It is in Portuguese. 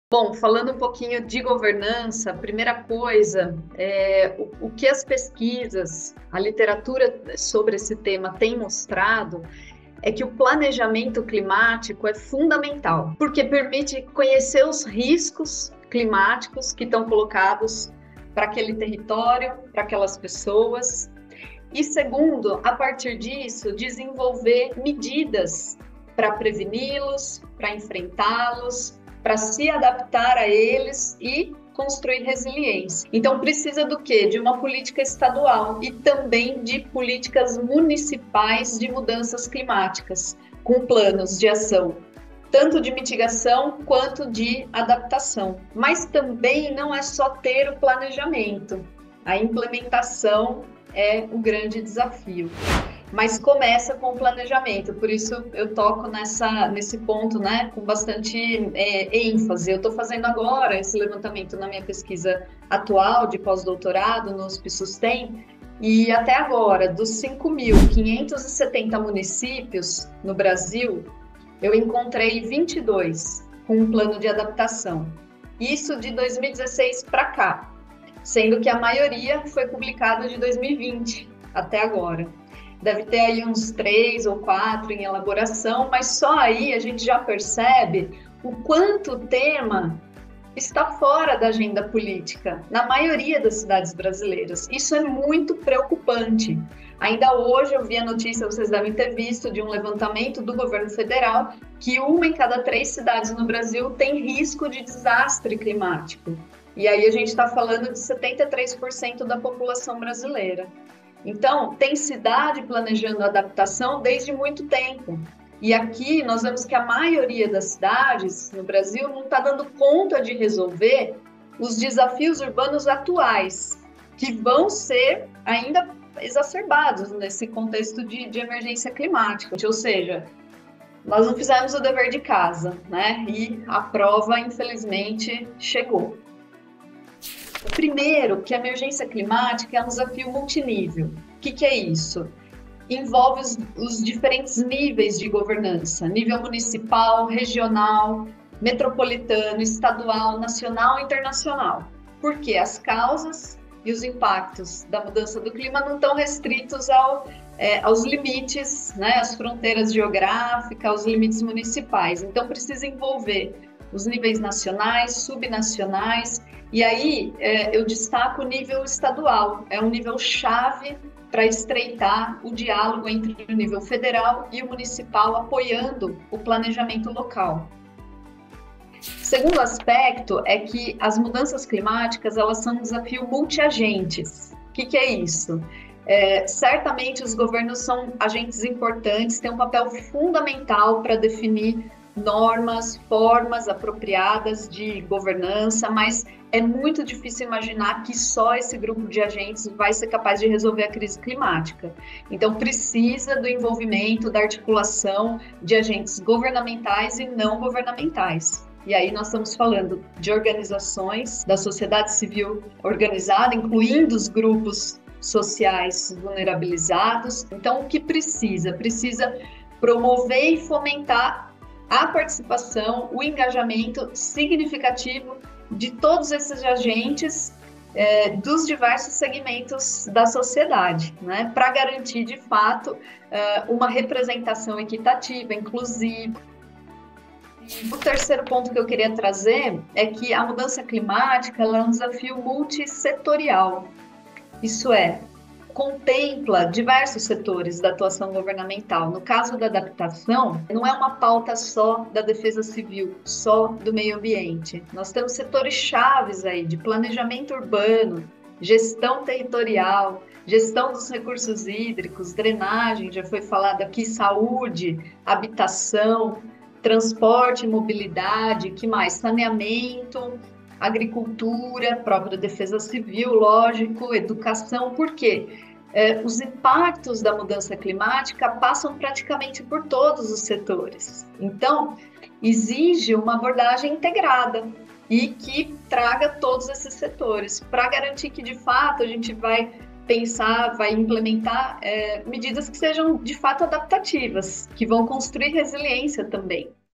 Bom, falando um pouquinho de governança, a primeira coisa, o que as pesquisas, a literatura sobre esse tema tem mostrado é que o planejamento climático é fundamental, porque permite conhecer os riscos climáticos que estão colocados para aquele território, para aquelas pessoas. E segundo, a partir disso, desenvolver medidas para preveni-los, para enfrentá-los, para se adaptar a eles e construir resiliência. Então precisa do quê? De uma política estadual e também de políticas municipais de mudanças climáticas, com planos de ação, tanto de mitigação quanto de adaptação. Mas também não é só ter o planejamento, a implementação é o grande desafio. Mas começa com o planejamento, por isso eu toco nesse ponto, né, com bastante ênfase. Eu estou fazendo agora esse levantamento na minha pesquisa atual de pós-doutorado no USP Sustem, e até agora, dos 5.570 municípios no Brasil, eu encontrei 22 com um plano de adaptação. Isso de 2016 para cá, sendo que a maioria foi publicada de 2020 até agora. Deve ter aí uns 3 ou 4 em elaboração, mas só aí a gente já percebe o quanto o tema está fora da agenda política, na maioria das cidades brasileiras. Isso é muito preocupante. Ainda hoje eu vi a notícia, vocês devem ter visto, de um levantamento do governo federal, que 1 em cada 3 cidades no Brasil tem risco de desastre climático. E aí a gente está falando de 73% da população brasileira. Então, tem cidade planejando adaptação desde muito tempo. E aqui nós vemos que a maioria das cidades no Brasil não está dando conta de resolver os desafios urbanos atuais, que vão ser ainda exacerbados nesse contexto de emergência climática. Ou seja, nós não fizemos o dever de casa, né? E a prova, infelizmente, chegou. Primeiro, que a emergência climática é um desafio multinível. O que é isso? Envolve os diferentes níveis de governança, nível municipal, regional, metropolitano, estadual, nacional e internacional. Porque as causas e os impactos da mudança do clima não estão restritos aos limites, né, às fronteiras geográficas, aos limites municipais. Então, precisa envolver os níveis nacionais, subnacionais. E aí eu destaco o nível estadual, é um nível chave para estreitar o diálogo entre o nível federal e o municipal, apoiando o planejamento local. Segundo aspecto é que as mudanças climáticas elas são um desafio multiagentes. O que é isso? Certamente os governos são agentes importantes, têm um papel fundamental para definir normas, formas apropriadas de governança, mas é muito difícil imaginar que só esse grupo de agentes vai ser capaz de resolver a crise climática. Então, precisa do envolvimento, da articulação de agentes governamentais e não governamentais. E aí nós estamos falando de organizações da sociedade civil organizada, incluindo os grupos sociais vulnerabilizados. Então, o que precisa? Precisa promover e fomentar a participação, o engajamento significativo de todos esses agentes dos diversos segmentos da sociedade, né, para garantir, de fato, uma representação equitativa, inclusiva. O terceiro ponto que eu queria trazer é que a mudança climática ela é um desafio multissetorial. Isso é, contempla diversos setores da atuação governamental. No caso da adaptação, não é uma pauta só da defesa civil, só do meio ambiente. Nós temos setores chaves aí de planejamento urbano, gestão territorial, gestão dos recursos hídricos, drenagem, já foi falado aqui, saúde, habitação, transporte e mobilidade, que mais? Saneamento, agricultura, própria defesa civil, lógico, educação. Por quê? Os impactos da mudança climática passam praticamente por todos os setores. Então, exige uma abordagem integrada e que traga todos esses setores, para garantir que, de fato, a gente vai pensar, vai implementar medidas que sejam, de fato, adaptativas, que vão construir resiliência também.